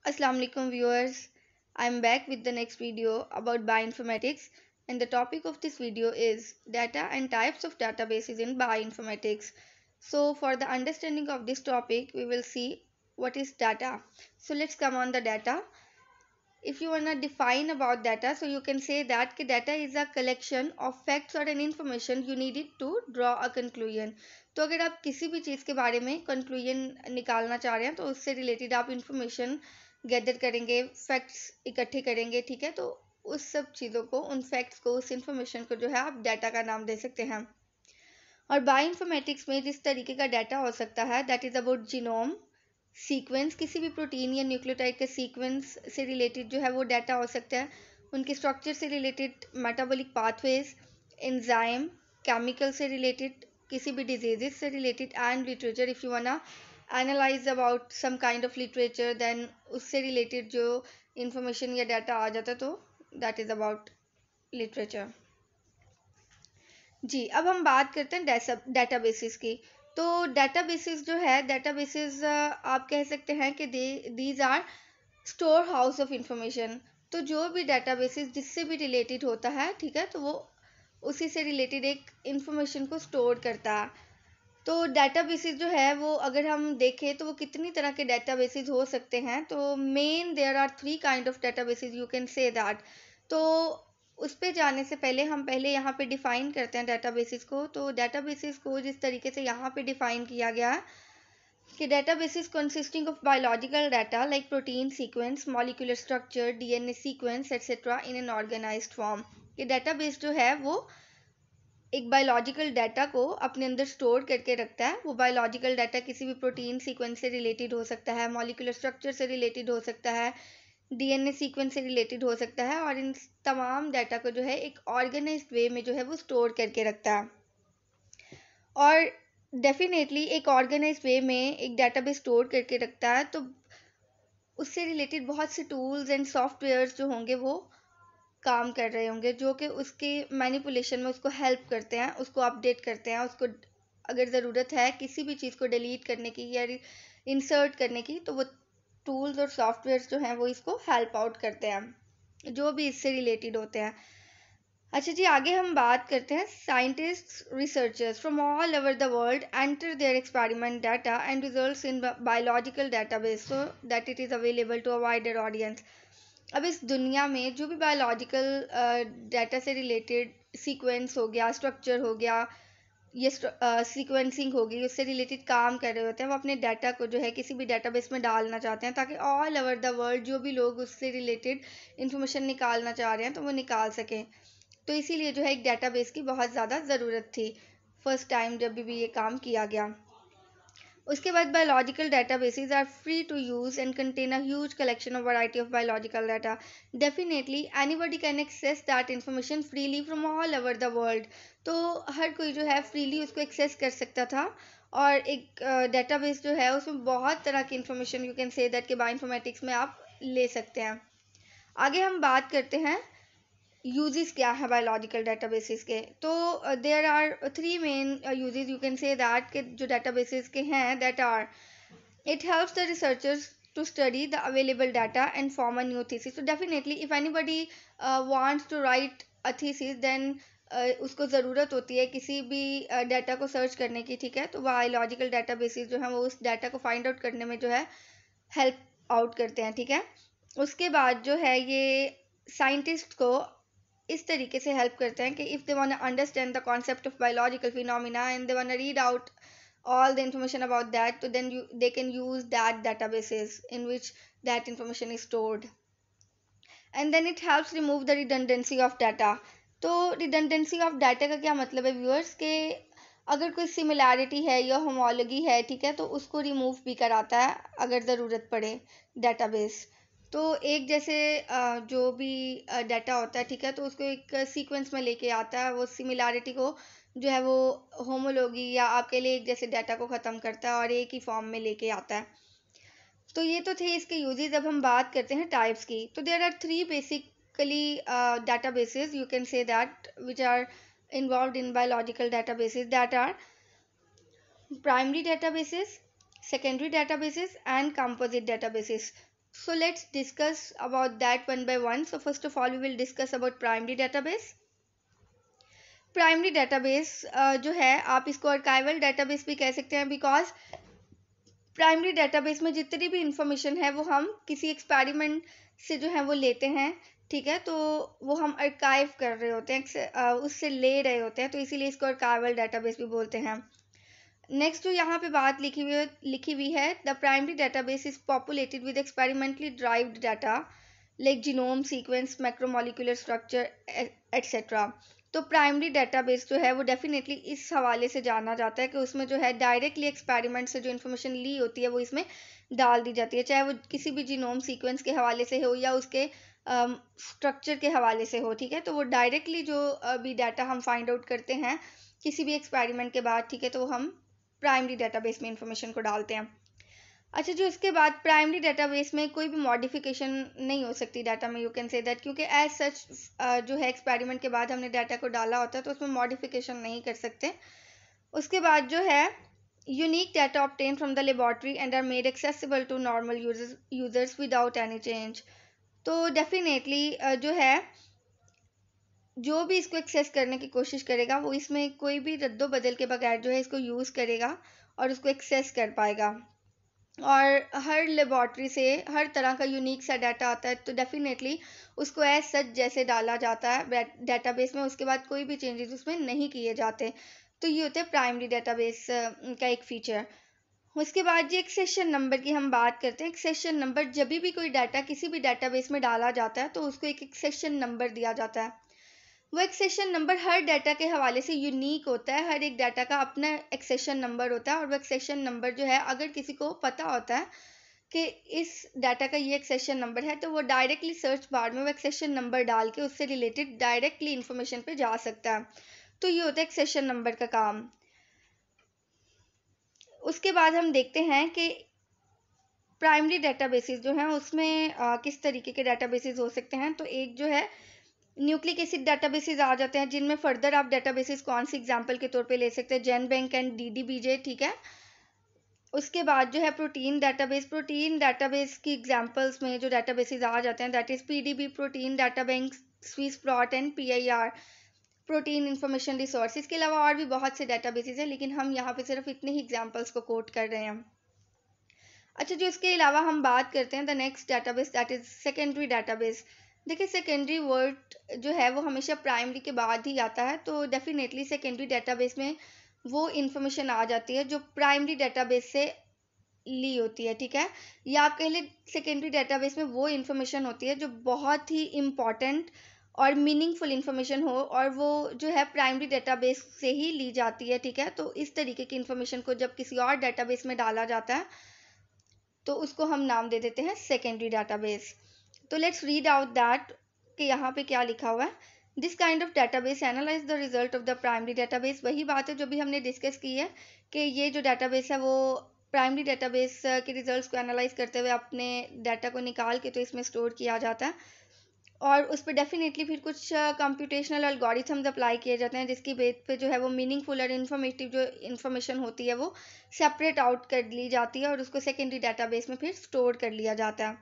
Assalamu alaikum viewers. I'm back with the next video about bioinformatics, and the topic of this video is data and types of databases in bioinformatics. So for the understanding of this topic we will see what is data. So let's come on the data. If you want to define about data, so you can say that data is a collection of facts or an information you needed to draw a conclusion. तो अगर आप किसी भी चीज़ के बारे में conclusion निकालना चाह रहे हैं तो उससे रिलेटेड आप इंफॉर्मेशन गैदर करेंगे, फैक्ट्स इकट्ठे करेंगे, ठीक है। तो उस सब चीज़ों को, उन फैक्ट्स को, उस इंफॉर्मेशन को जो है आप डाटा का नाम दे सकते हैं। और बायोइन्फॉर्मेटिक्स में जिस तरीके का डाटा हो सकता है that is about genome sequence, किसी भी प्रोटीन या न्यूक्लियोटाइड के सीक्वेंस से रिलेटेड जो है वो डाटा हो सकता है, उनके स्ट्रक्चर से related, metabolic pathways, enzyme, chemical से रिलेटेड, किसी भी डिजीजेस से related, and literature. If you wanna analyse about some kind of literature then उससे रिलेटेड जो इंफॉर्मेशन या डाटा आ जाता तो दैट इज़ अबाउट लिटरेचर। जी, अब हम बात करते हैं डेटाबेसेस की। तो डेटाबेसेस जो है, डेटाबेसेस आप कह सकते हैं कि these are storehouse of information. तो जो भी डेटाबेसेस जिससे भी रिलेटेड होता है, ठीक है, तो वो उसी से रिलेटेड एक इंफॉर्मेशन को स्टोर करता है। तो डेटाबेसेस जो है वो अगर हम देखें तो वो कितनी तरह के डेटाबेसेस हो सकते हैं। तो main there are three kind of databases, you can say that. तो उस पे जाने से पहले हम पहले यहाँ पे डिफ़ाइन करते हैं डेटाबेसेस को। तो डेटाबेसेस को जिस तरीके से यहाँ पे डिफ़ाइन किया गया है कि databases consisting of biological data like protein sequence, molecular structure, DNA sequence etcetera in an organised form. ये डेटाबेस जो है वो एक बायोलॉजिकल डाटा को अपने अंदर स्टोर करके रखता है। वो बायोलॉजिकल डाटा किसी भी प्रोटीन सीक्वेंस से रिलेटेड हो सकता है, मॉलिक्यूलर स्ट्रक्चर से रिलेटेड हो सकता है, डीएनए सीक्वेंस से रिलेटेड हो सकता है, और इन तमाम डाटा को जो है एक ऑर्गेनाइज्ड वे में जो है वो स्टोर करके रखता है। और डेफिनेटली एक ऑर्गेनाइज्ड वे में एक डाटाबेस स्टोर करके रखता है तो उससे रिलेटेड बहुत से टूल्स एंड सॉफ्टवेयर्स जो होंगे वो काम कर रहे होंगे, जो कि उसके मैनिपुलेशन में उसको हेल्प करते हैं, उसको अपडेट करते हैं, उसको अगर ज़रूरत है किसी भी चीज़ को डिलीट करने की या इंसर्ट करने की तो वो टूल्स और सॉफ्टवेयर्स जो हैं वो इसको हेल्प आउट करते हैं, जो भी इससे रिलेटेड होते हैं। अच्छा जी, आगे हम बात करते हैं scientists, researchers from all over the world enter their experiment data and results in biological database so that it is available to a wider audience. अब इस दुनिया में जो भी बायोलॉजिकल डाटा से रिलेटेड सीक्वेंस हो गया, स्ट्रक्चर हो गया, ये सीक्वेंसिंग हो गई, उससे रिलेटेड काम कर रहे होते हैं, वो अपने डाटा को जो है किसी भी डाटाबेस में डालना चाहते हैं ताकि ऑल ओवर द वर्ल्ड जो भी लोग उससे रिलेटेड इंफॉर्मेशन निकालना चाह रहे हैं तो वो निकाल सकें। तो इसीलिए जो है एक डाटाबेस की बहुत ज़्यादा ज़रूरत थी फर्स्ट टाइम जब भी ये काम किया गया। उसके बाद biological databases are free to use and contain a huge collection of variety of biological data. Definitely anybody can access that information freely from all over the world. तो हर कोई जो है फ्रीली उसको एक्सेस कर सकता था। और एक डेटाबेस जो है उसमें बहुत तरह की information, you can say that के बायोइन्फॉर्मेटिक्स में आप ले सकते हैं। आगे हम बात करते हैं यूजेस क्या है बायोलॉजिकल डेटाबेसेस के। तो there are three main uses, you can say that के जो डेटाबेसेस के हैं that are it helps the researchers to study the available data and form a new thesis. So definitely if anybody wants to write a thesis then उसको ज़रूरत होती है किसी भी डाटा को सर्च करने की, ठीक है। तो बायोलॉजिकल डाटाबेसेस जो हैं वो उस डाटा को फाइंड आउट करने में जो है हेल्प आउट करते हैं, ठीक है। उसके बाद जो है ये साइंटिस्ट को इस तरीके से हेल्प करते हैं कि if they want to understand the concept of biological phenomena and they want to read out all the information about that, so then they can use that databases in which that information is stored. And then it helps remove the redundancy of data. तो redundancy of data का क्या मतलब है viewers के अगर कोई similarity है या होमोलॉजी है, ठीक है, तो उसको रिमूव भी कराता है अगर ज़रूरत पड़े डेटाबेस। तो एक जैसे जो भी डाटा होता है, ठीक है, तो उसको एक सीक्वेंस में लेके आता है, वो सिमिलैरिटी को जो है वो होमोलॉजी या आपके लिए एक जैसे डाटा को ख़त्म करता है और एक ही फॉर्म में लेके आता है। तो ये तो थे इसके यूजेस। अब हम बात करते हैं टाइप्स की। तो there are three basically databases, you can say that, which are involved in biological databases, that are primary databases, secondary databases and composite databases. So let's discuss about that one by one. So first of all we will discuss about primary database. Primary database जो है आप इसको archival database भी कह सकते हैं, because primary database में जितनी भी इंफॉर्मेशन है वो हम किसी एक्सपेरिमेंट से जो है वो लेते हैं, ठीक है, तो वो हम आर्काइव कर रहे होते हैं, उससे ले रहे होते हैं, तो इसीलिए इसको आर्काइवल डेटाबेस भी बोलते हैं. नेक्स्ट जो यहाँ पे बात लिखी हुई है, the primary database is populated with experimentally derived data like genome sequence macromolecular structure etcetera. तो प्राइमरी डेटाबेस जो है वो डेफिनेटली इस हवाले से जाना जाता है कि उसमें जो है डायरेक्टली एक्सपेरिमेंट से जो इन्फॉर्मेशन ली होती है वो इसमें डाल दी जाती है, चाहे वो किसी भी जीनोम सीक्वेंस के हवाले से हो या उसके स्ट्रक्चर के हवाले से हो, ठीक है, तो वो डायरेक्टली जो भी डाटा हम फाइंड आउट करते हैं किसी भी एक्सपेरिमेंट के बाद, ठीक है, तो हम प्राइमरी डेटाबेस में इंफॉर्मेशन को डालते हैं. अच्छा, जो इसके बाद प्राइमरी डेटाबेस में कोई भी मॉडिफिकेशन नहीं हो सकती डाटा में, यू कैन से दैट, क्योंकि एज सच जो है एक्सपेरिमेंट के बाद हमने डाटा को डाला होता है तो उसमें मॉडिफिकेशन नहीं कर सकते. उसके बाद जो है unique data obtain from the laboratory and are made accessible to normal users without any change. तो डेफिनेटली जो है जो भी इसको एक्सेस करने की कोशिश करेगा वो इसमें कोई भी रद्दो बदल के बगैर जो है इसको यूज़ करेगा और उसको एक्सेस कर पाएगा. और हर लेबॉर्ट्री से हर तरह का यूनिक सा डाटा आता है, तो डेफिनेटली उसको एज सच जैसे डाला जाता है डेटाबेस में, उसके बाद कोई भी चेंजेस उसमें नहीं किए जाते. तो ये होते हैं प्राइमरी डेटाबेस का एक फीचर. उसके बाद जी एक सेशन नंबर की हम बात करते हैं. एक सेशन नंबर, जब भी कोई डाटा किसी भी डेटाबेस में डाला जाता है तो उसको एक सेशन नंबर दिया जाता है. वो एक्सेशन नंबर हर डाटा के हवाले से यूनिक होता है, हर एक डाटा का अपना एक्सेशन नंबर होता है. और वो एक्सेशन नंबर जो है अगर किसी को पता होता है कि इस डाटा का ये एक्सेशन नंबर है तो वो डायरेक्टली सर्च बार में वो एक्सेशन नंबर डाल के उससे रिलेटेड डायरेक्टली इंफॉर्मेशन पे जा सकता है. तो ये होता है एक्सेशन नंबर का काम. उसके बाद हम देखते हैं कि प्राइमरी डेटाबेसेस जो हैं उसमें किस तरीके के डेटाबेसेस हो सकते हैं. तो एक जो है न्यूक्लिक एसिड डेटाबेसेस आ जाते हैं, जिनमें फर्दर आप डेटाबेसेस कौन सी एग्जांपल के तौर पे ले सकते हैं, जेन बैंक एंड डीडीबीजे, ठीक है. उसके बाद जो है प्रोटीन डेटाबेस की एग्जांपल्स में जो डेटाबेसेस आ जाते हैं that is PDB protein data bank, Swiss plot and PIR protein information resource. इसके अलावा और भी बहुत से डेटाबेसेस हैं, लेकिन हम यहाँ पे सिर्फ इतने ही एग्जाम्पल्स को कोट कर रहे हैं. अच्छा, जो इसके अलावा हम बात करते हैं the next database that is secondary database. देखिए सेकेंडरी वर्ड जो है वो हमेशा प्राइमरी के बाद ही आता है, तो डेफिनेटली सेकेंडरी डेटाबेस में वो इन्फॉर्मेशन आ जाती है जो प्राइमरी डेटाबेस से ली होती है, ठीक है, या आप कह लें सेकेंडरी डेटाबेस में वो इन्फॉर्मेशन होती है जो बहुत ही इम्पॉर्टेंट और मीनिंगफुल इन्फॉर्मेशन हो और वो जो है प्राइमरी डेटाबेस से ही ली जाती है, ठीक है. तो इस तरीके की इन्फॉर्मेशन को जब किसी और डेटाबेस में डाला जाता है तो उसको हम नाम दे देते हैं सेकेंडरी डेटाबेस. तो लेट्स रीड आउट दैट कि यहाँ पे क्या लिखा हुआ है. This kind of database analyse the result of the primary database. वही बात है जो भी हमने डिस्कस की है कि ये जो डेटाबेस है वो प्राइमरी डेटाबेस के रिजल्ट्स को एनालाइज करते हुए अपने डाटा को निकाल के तो इसमें स्टोर किया जाता है और उस पर डेफिनेटली फिर कुछ कंप्यूटेशनल एल्गोरिथम्स अप्लाई किए जाते हैं जिसकी बेस पे जो है वो मीनिंगफुल और इन्फॉर्मेटिव जो इन्फॉर्मेशन होती है वो सेपरेट आउट कर ली जाती है और उसको सेकेंडरी डेटाबेस में फिर स्टोर कर लिया जाता है.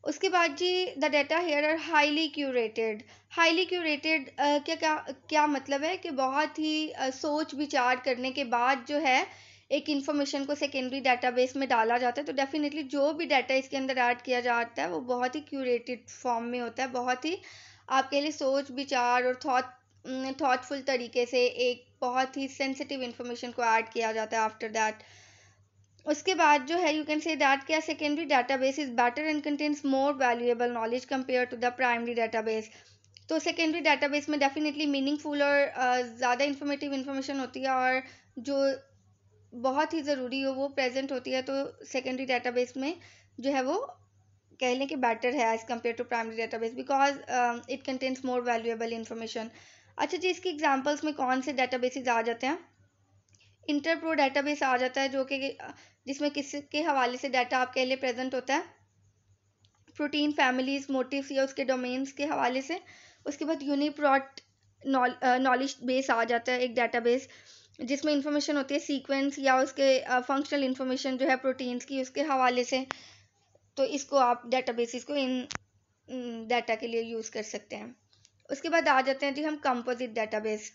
उसके बाद जी the data here are highly curated. Highly curated क्या क्या क्या मतलब है कि बहुत ही सोच विचार करने के बाद जो है एक इन्फॉर्मेशन को सेकेंडरी डेटाबेस में डाला जाता है. तो डेफिनेटली जो भी डाटा इसके अंदर ऐड किया जाता है वो बहुत ही क्यूरेटेड फॉर्म में होता है, बहुत ही आपके लिए सोच विचार और थॉटफुल तरीके से एक बहुत ही सेंसिटिव इन्फॉर्मेशन को ऐड किया जाता है आफ्टर दैट. उसके बाद जो है यू कैन से दैट क्या secondary database is better and contains more valuable knowledge compare to the primary database. तो सेकेंडरी डेटाबेस में डेफिनेटली मीनिंगफुल और ज़्यादा इंफॉर्मेटिव इन्फॉर्मेशन होती है और जो बहुत ही ज़रूरी हो वो प्रेजेंट होती है. तो सेकेंडरी डेटाबेस में जो है वो कह लें कि बेटर है as compare to primary database because it contains more valuable information. अच्छा जी, इसकी एग्जांपल्स में कौन से डेटाबेसेस आ जाते हैं. इंटरप्रो डेटाबेस आ जाता है जो कि जिसमें किसके हवाले से डाटा आपके लिए प्रेजेंट होता है, प्रोटीन फैमिलीज मोटिव्स या उसके डोमेन्स के हवाले से. उसके बाद यूनिप्रोट नॉलेज बेस आ जाता है, एक डेटाबेस जिसमें इंफॉर्मेशन होती है सीक्वेंस या उसके फंक्शनल इंफॉर्मेशन जो है प्रोटीन्स की उसके हवाले से. तो इसको आप डेटाबेसिस को इन डाटा के लिए यूज़ कर सकते हैं। उसके बाद आ जाते हैं जी हम composite database.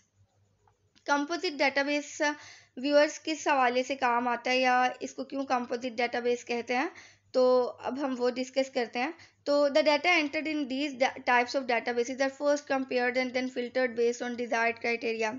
Composite database viewers किस हवाले से काम आता है या इसको क्यों कंपोजिट डेटाबेस कहते हैं, तो अब हम वो डिस्कस करते हैं। तो the data entered in these types of databases are first compared and then filtered based on desired criteria.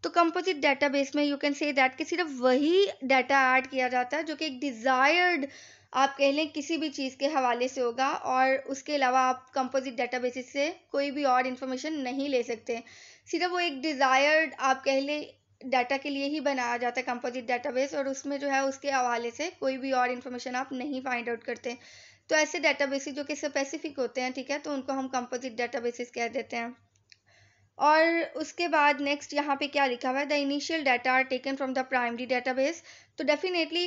तो कंपोजिट डेटाबेस में यू कैन से दैट कि सिर्फ वही डाटा ऐड किया जाता है जो कि एक डिज़ायर्ड आप कह लें किसी भी चीज़ के हवाले से होगा, और उसके अलावा आप कंपोजिट डेटाबेसेस से कोई भी और इन्फॉर्मेशन नहीं ले सकते। सिर्फ वो एक डिज़ायर्ड आप कह लें डाटा के लिए ही बनाया जाता है कंपोजिट डेटाबेस, और उसमें जो है उसके हवाले से कोई भी और इन्फॉर्मेशन आप नहीं फाइंड आउट करते। तो ऐसे डेटाबेसेस जो कि स्पेसिफिक होते हैं, ठीक है, तो उनको हम कंपोजिट डेटाबेसेस कह देते हैं। और उसके बाद नेक्स्ट यहाँ पे क्या लिखा हुआ है, the initial data are taken from the primary database. तो डेफिनेटली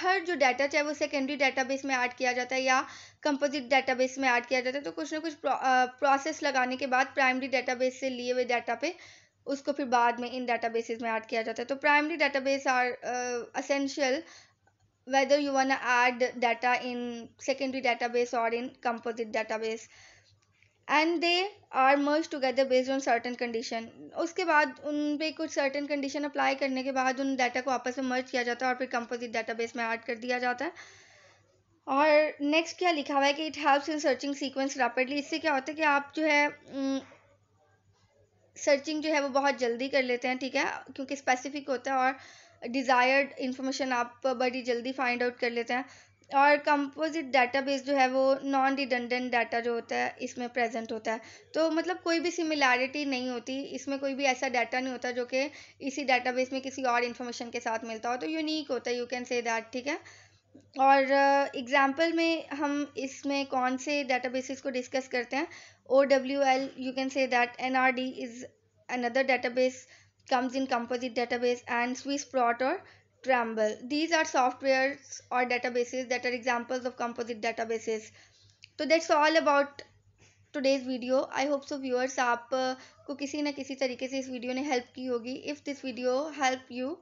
हर जो डाटा चाहे वो सेकेंडरी डेटाबेस में ऐड किया जाता है या कंपोजिट डेटाबेस में ऐड किया जाता है, तो कुछ ना कुछ प्रोसेस लगाने के बाद प्राइमरी डेटाबेस से लिए हुए डाटा पे उसको फिर बाद में इन डेटाबेसेस में ऐड किया जाता है। तो primary database are essential whether you want to add data in secondary database or in composite database, and they are merged together based on certain condition। उसके बाद उन पे कुछ certain condition अप्लाई करने के बाद उन डाटा को आपस में मर्ज किया जाता है और फिर कंपोजिट डेटाबेस में ऐड कर दिया जाता है। और नेक्स्ट क्या लिखा हुआ है कि it helps in searching sequence rapidly. इससे क्या होता है कि आप जो है सर्चिंग जो है वो बहुत जल्दी कर लेते हैं, ठीक है, क्योंकि स्पेसिफिक होता है और डिज़ायर्ड इंफॉर्मेशन आप बड़ी जल्दी फाइंड आउट कर लेते हैं। और कंपोजिट डेटाबेस जो है वो नॉन रिडंडेंट डाटा जो होता है इसमें प्रेजेंट होता है। तो मतलब कोई भी सिमिलैरिटी नहीं होती इसमें, कोई भी ऐसा डाटा नहीं होता जो कि इसी डेटाबेस में किसी और इन्फॉर्मेशन के साथ मिलता हो, तो यूनिक होता है, यू कैन से दैट, ठीक है। और एग्जाम्पल में हम इसमें कौन से डेटाबेसेस को डिस्कस करते हैं, OWL, you can say that NRD is another database comes in composite database, and Swissprot or Tramble. These are softwares or databases that are examples of composite databases. So that's all about today's video. I hope so viewers आप को किसी न किसी तरीके से इस video ने help की होगी. If this video help you,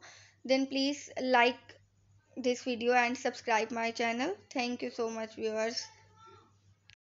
then please like this video and subscribe my channel. Thank you so much viewers.